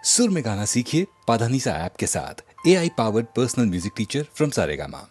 सुर में गाना सीखिए पाधानीसा ऐप के साथ। AI powered personal music teacher from Saregama.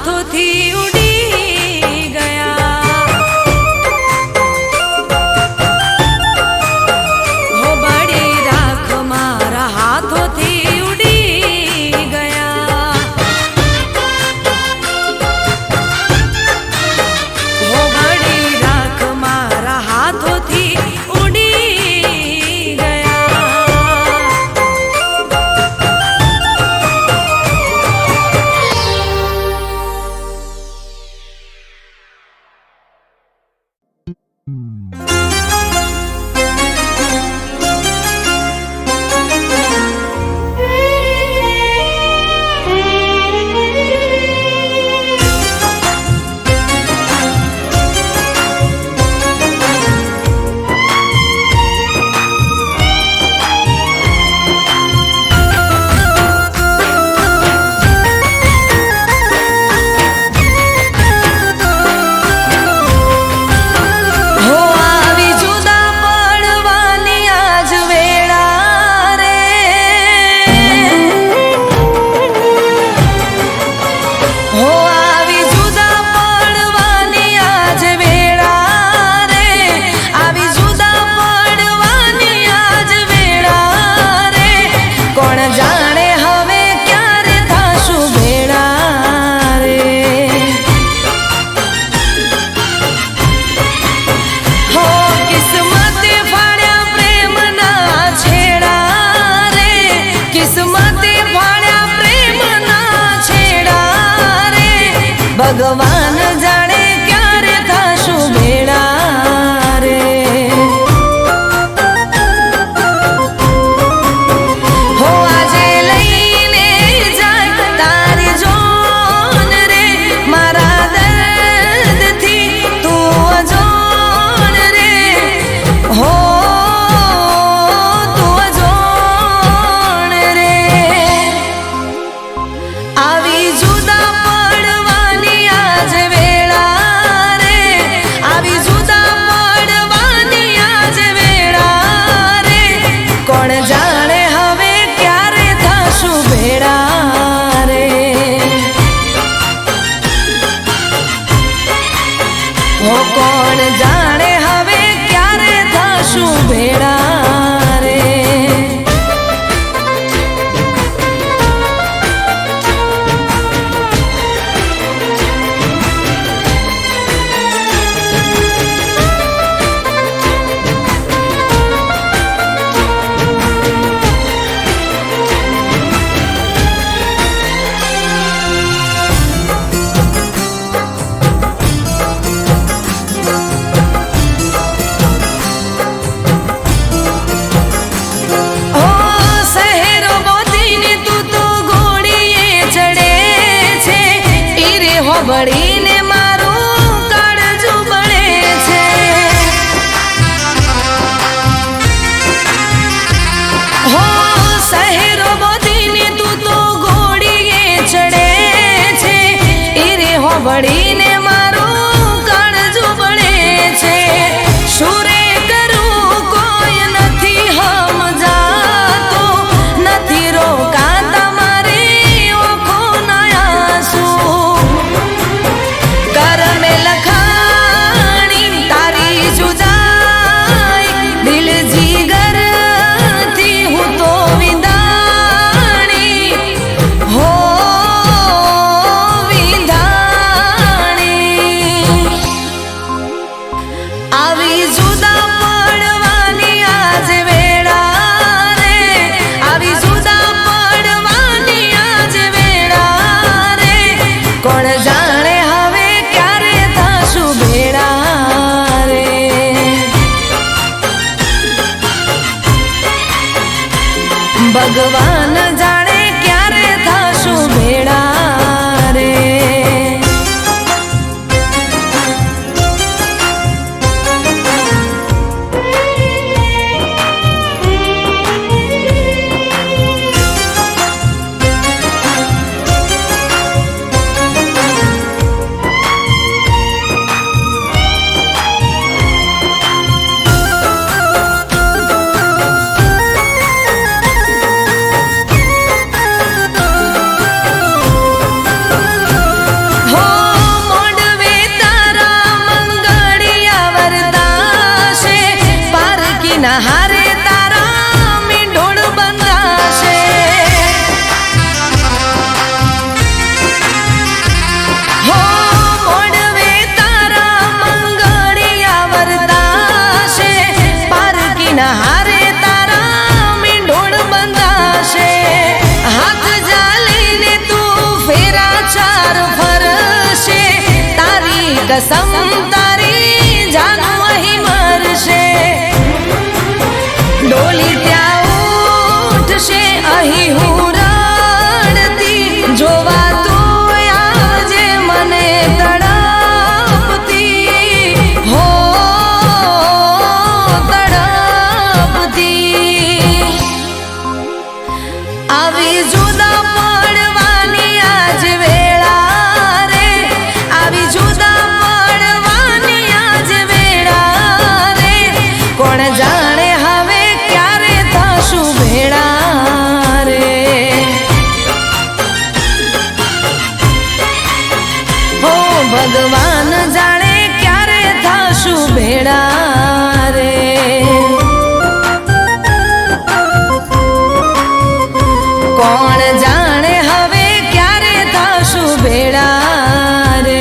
હાથોથી ઉડી ગયા હો બળી રાખ મારા હાથોથી ઉડી ગયા હો બળી રાખ મારા હાથોથી ઉડી ગયા ભગવાન જાણે ક્યારે થાશું ભેળા રે હો આજે લઈને જાય તારી જોન રે મારા દર્દથી તું અજોણ રે હો તું અજોણ રે આવી જુદા કોણ જાણે હવે ક્યારે થશું ભેળા રે બળીને મારું કાળજું બળે છે હો શહેરો બોધીને તું તો ઘોડીએ ચડે છે ઈરે હો બળીને મારું કાળજું બળે છે શુરે કરું કોઈ નથી સમજાતો નથી રોકાતા મારી ઓખો ના આંસુ કરમે લખાણી તારી જુદાઈ દિલ જીગરથી હું તો વિદાણી હો વિદાણી આવી જુદા પડવાની આજ વેળા રે આવી જુદા પડવાની આજ વેળા રે કોણ જાણે હવે ક્યારે થાશું ભેળા રે ભગવાન જાણે ક્યારે થાશું ભેળા રે કસમ તારી જાનું અહીં મરશે ડોલી ત્યાં ઉઠશે અહીં હું રડતી જોવા તું આવજે મને તડપતી હો તડપતી આવી જુદા પડવાની આજ વેળા રે આવી જુદા પડવાની આજ વેળા રે કોણ જાણે હવે ક્યારે થશું ભેળા રે હો ભગવાન જાણે ક્યારે થશું ભેળા રે કોણ જાણે હવે ક્યારે થશું ભેળા રે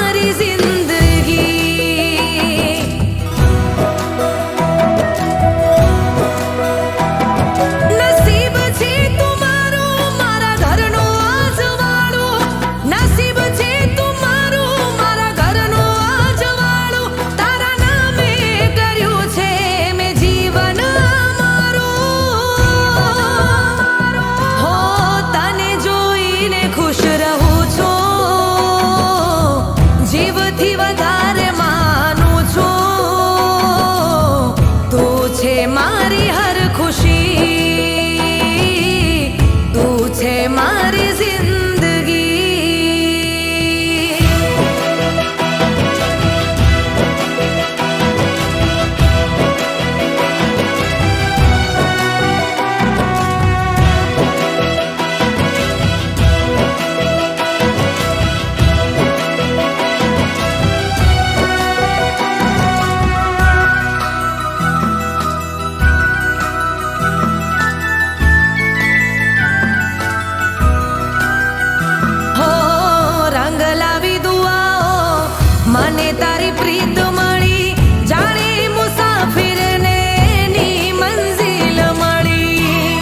મારી જિંદગી. નસીબ છે તું મારું મારા ઘરનો અજવાળો. નસીબ છે તું મારું મારા ઘરનો અજવાળો. તારા નામે કર્યું છે મેં જીવન મારું. હો તને જોઈને ખુશ રહું છું. જીવથી વધારે માનું છું. તું છે મારી હર ખુશી. તું છે મારી જિંદગી. હો રંગ લાવી દુઆઓ મને તારી પ્રીત મળી. જાણે મુસાફિરને એની મંઝિલ મળી.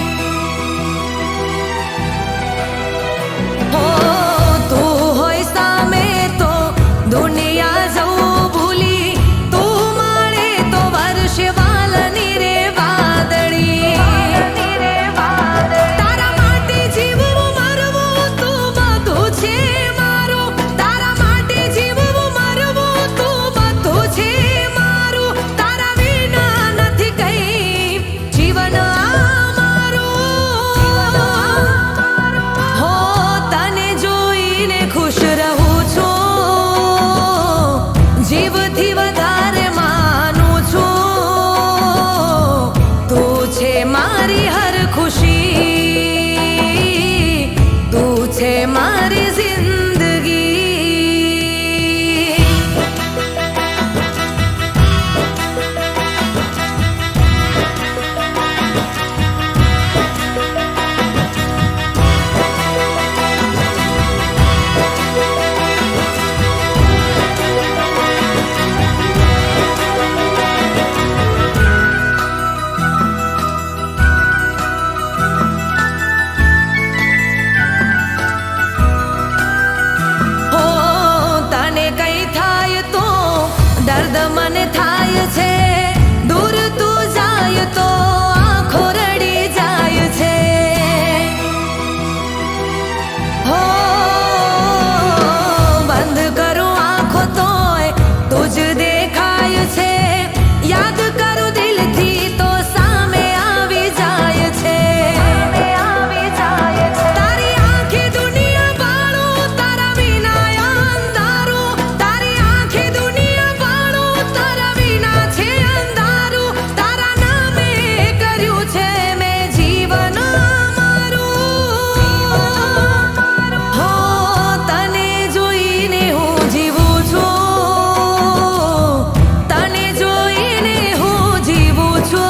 હો તું હોય સામે તો દુનિયા જવું ભૂલી. તું મળે તો વર્ષ વાલની રે વાદળી. તારા માટે જીવવું મરવું તું બધું છે મારું. તારા માટે જીવવું મરવું તું બધું છે મારું. તારા વિના નથી કઈ જીવન અમારું. હો તને જોઈને ખુશ રહું છું. જીવથી વધારે માનું છું. તું છે મારી હર ખુશી. તું છે મારી જિંદગી. હો તને કઈ થાય તો દર્દ મને થાય છે. દૂર તું જાય તો આંખો રડી જાય છે. હો બંધ કરું આંખો તોય તુજ દેખાય છે. યાદ કરું દિલથી તો સામે આવી જાય છે. તારી આંખે દુનિયા બાળું તારા વિના અંધારું. તારી આંખે દુનિયા બાળું તારા વિના છે અંધારું. તારા નામે કર્યું છે મેં જીવન મારું. હો તને જોઈને હું જીવું છું. તને જોઈને હું જીવું છું.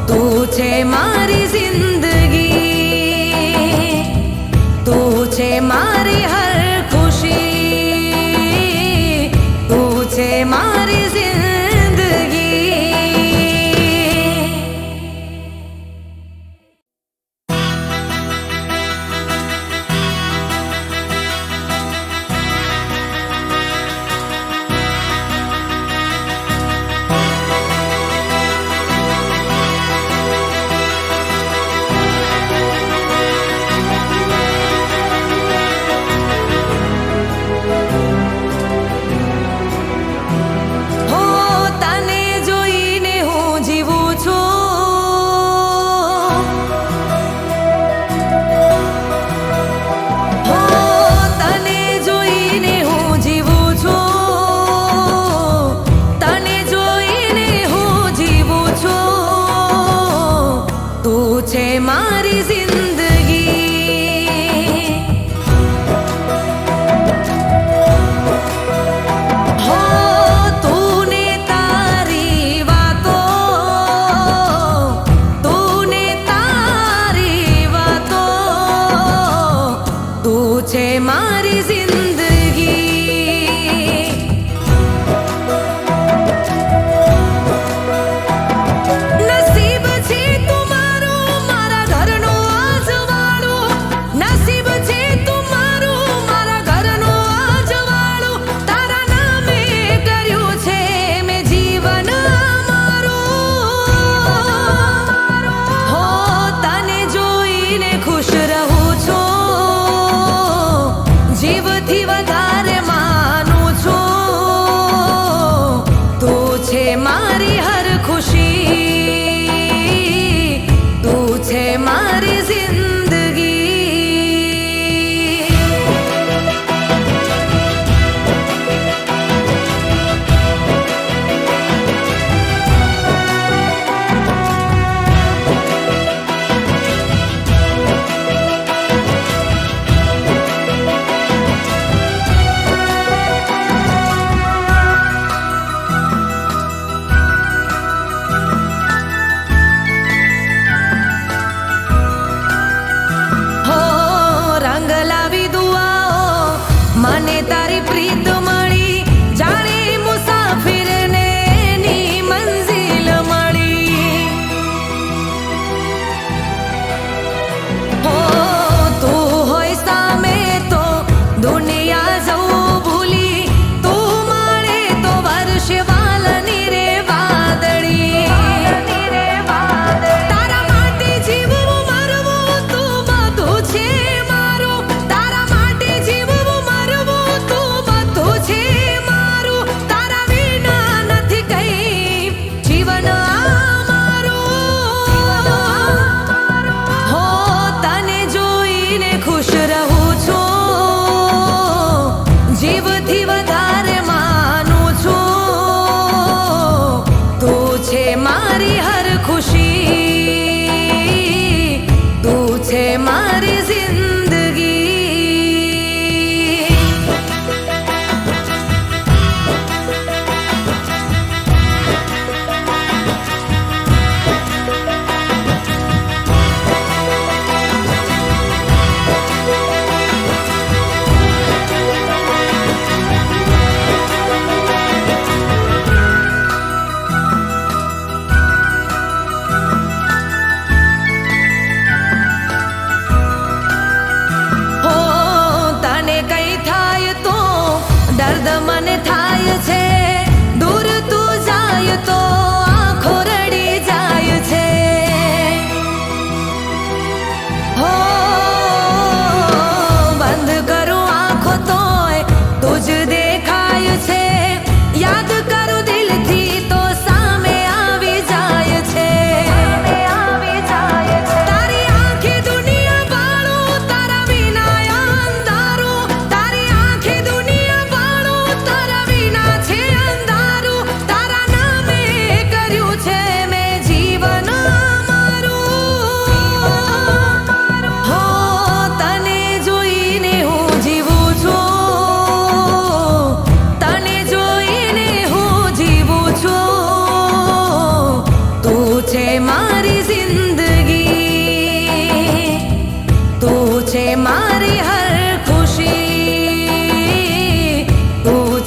તું છે મારી જિંદગી. તું છે મારી હર ખુશી. તું છે મારી જિંદગી.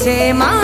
છે માં